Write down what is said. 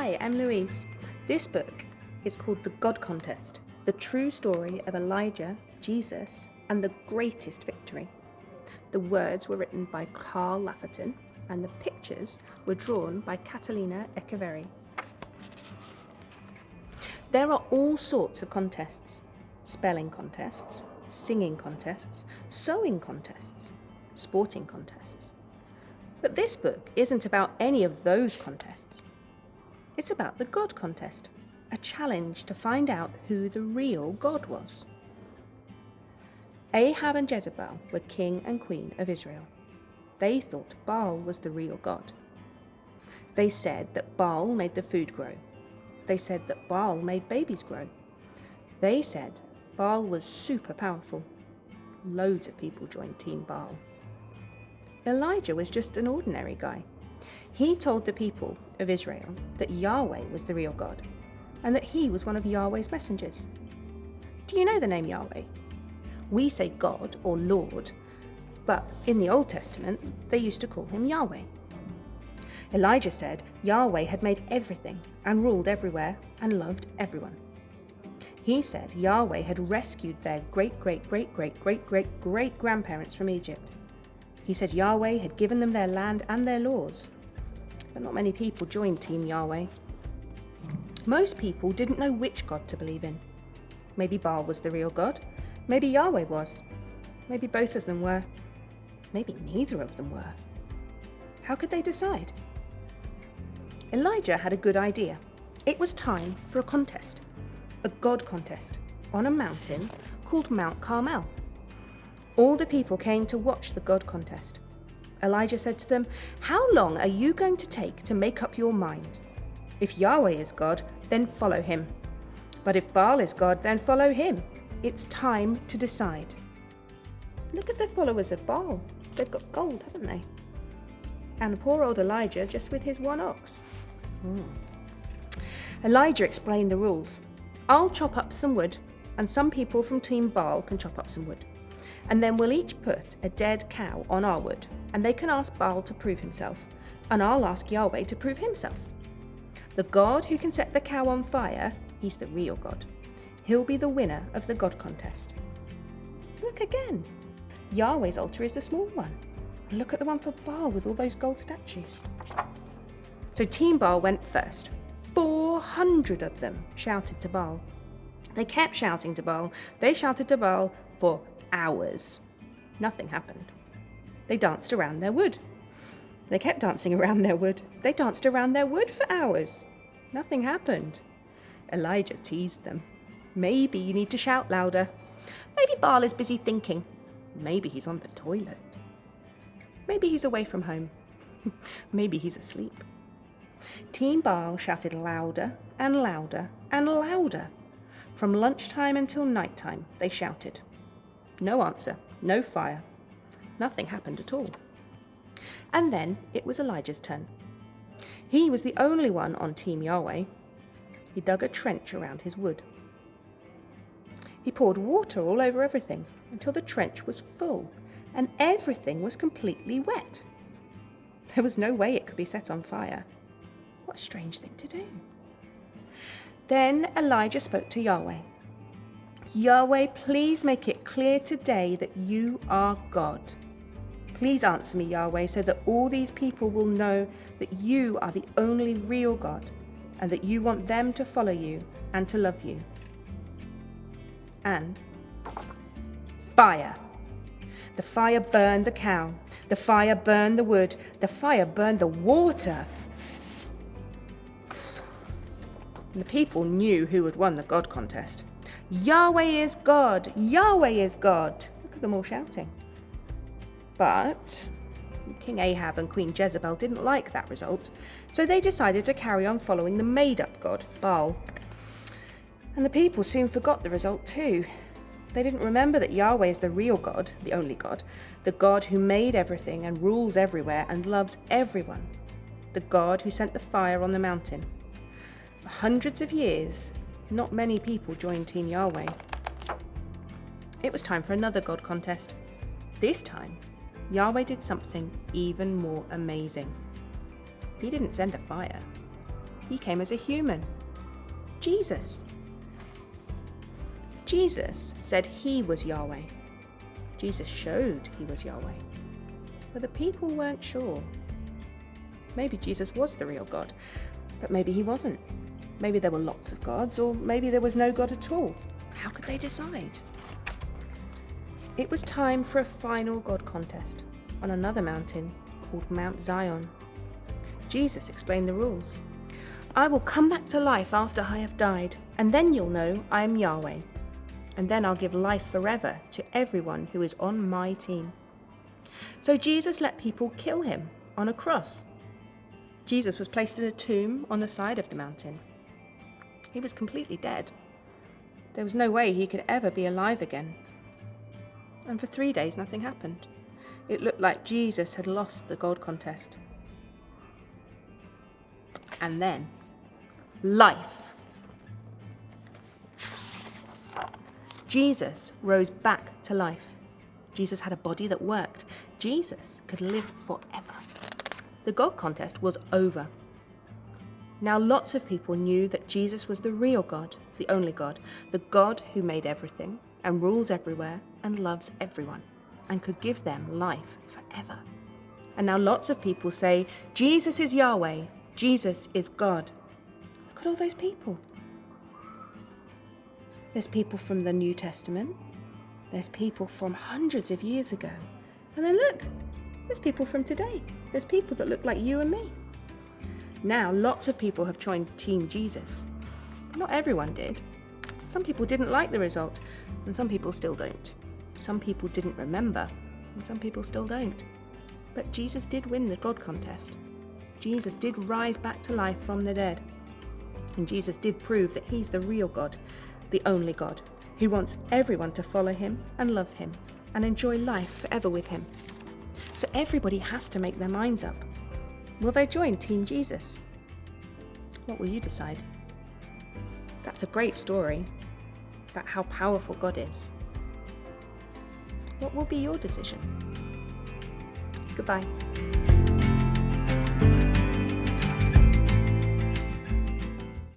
Hi, I'm Louise. This book is called The God Contest, the true story of Elijah, Jesus, and the greatest victory. The words were written by Carl Lafferton, and the pictures were drawn by Catalina Echeverri. There are all sorts of contests: spelling contests, singing contests, sewing contests, sporting contests. But this book isn't about any of those contests. It's about the God Contest, a challenge to find out who the real God was. Ahab and Jezebel were king and queen of Israel. They thought Baal was the real God. They said that Baal made the food grow. They said that Baal made babies grow. They said Baal was super powerful. Loads of people joined Team Baal. Elijah was just an ordinary guy. He told the people of Israel that Yahweh was the real God and that he was one of Yahweh's messengers. Do you know the name Yahweh? We say God or Lord, but in the Old Testament, they used to call him Yahweh. Elijah said Yahweh had made everything and ruled everywhere and loved everyone. He said Yahweh had rescued their great-great-great-great-great-great-grandparents from Egypt. He said Yahweh had given them their land and their laws. But not many people joined Team Yahweh. Most people didn't know which God to believe in. Maybe Baal was the real God. Maybe Yahweh was. Maybe both of them were. Maybe neither of them were. How could they decide? Elijah had a good idea. It was time for a contest, a God contest, on a mountain called Mount Carmel. All the people came to watch the God contest. Elijah said to them, "How long are you going to take to make up your mind? If Yahweh is God, then follow him. But if Baal is God, then follow him. It's time to decide." Look at the followers of Baal. They've got gold, haven't they? And poor old Elijah just with his one ox. Elijah explained the rules. "I'll chop up some wood, and some people from Team Baal can chop up some wood. And then we'll each put a dead cow on our wood, and they can ask Baal to prove himself, and I'll ask Yahweh to prove himself. The God who can set the cow on fire, he's the real God. He'll be the winner of the God contest." Look again. Yahweh's altar is the small one. And look at the one for Baal with all those gold statues. So Team Baal went first. 400 of them shouted to Baal. They kept shouting to Baal. They shouted to Baal for hours. Nothing happened. They danced around their wood. They kept dancing around their wood. They danced around their wood for hours. Nothing happened. Elijah teased them. "Maybe you need to shout louder. Maybe Baal is busy thinking. Maybe he's on the toilet. Maybe he's away from home. Maybe he's asleep." Team Baal shouted louder and louder and louder. From lunchtime until nighttime, they shouted. No answer, no fire. Nothing happened at all. And then it was Elijah's turn. He was the only one on Team Yahweh. He dug a trench around his wood. He poured water all over everything until the trench was full and everything was completely wet. There was no way it could be set on fire. What a strange thing to do. Then Elijah spoke to Yahweh. "Yahweh, please make it clear today that you are God. Please answer me, Yahweh, so that all these people will know that you are the only real God and that you want them to follow you and to love you." And fire. The fire burned the cow. The fire burned the wood. The fire burned the water. And the people knew who had won the God contest. "Yahweh is God! Yahweh is God!" Look at them all shouting. But King Ahab and Queen Jezebel didn't like that result, so they decided to carry on following the made-up god, Baal. And the people soon forgot the result too. They didn't remember that Yahweh is the real God, the only God, the God who made everything and rules everywhere and loves everyone, the God who sent the fire on the mountain. For hundreds of years, not many people joined Team Yahweh. It was time for another God contest. This time, Yahweh did something even more amazing. He didn't send a fire. He came as a human. Jesus. Jesus said he was Yahweh. Jesus showed he was Yahweh. But the people weren't sure. Maybe Jesus was the real God, but maybe he wasn't. Maybe there were lots of gods, or maybe there was no God at all. How could they decide? It was time for a final God contest on another mountain called Mount Zion. Jesus explained the rules. I will come back to life after I have died, and then you'll know I am Yahweh. And then I'll give life forever to everyone who is on my team. So Jesus let people kill him on a cross. Jesus was placed in a tomb on the side of the mountain. He was completely dead. There was no way he could ever be alive again. And for 3 days, nothing happened. It looked like Jesus had lost the God contest. And then, life. Jesus rose back to life. Jesus had a body that worked. Jesus could live forever. The God contest was over. Now lots of people knew that Jesus was the real God, the only God, the God who made everything and rules everywhere and loves everyone and could give them life forever. And now lots of people say, Jesus is Yahweh, Jesus is God. Look at all those people. There's people from the New Testament. There's people from hundreds of years ago. And then look, there's people from today. There's people that look like you and me. Now, lots of people have joined Team Jesus. But not everyone did. Some people didn't like the result, and some people still don't. Some people didn't remember, and some people still don't. But Jesus did win the God contest. Jesus did rise back to life from the dead. And Jesus did prove that he's the real God, the only God, who wants everyone to follow him and love him and enjoy life forever with him. So everybody has to make their minds up. Will they join Team Jesus? What will you decide? That's a great story about how powerful God is. What will be your decision? Goodbye.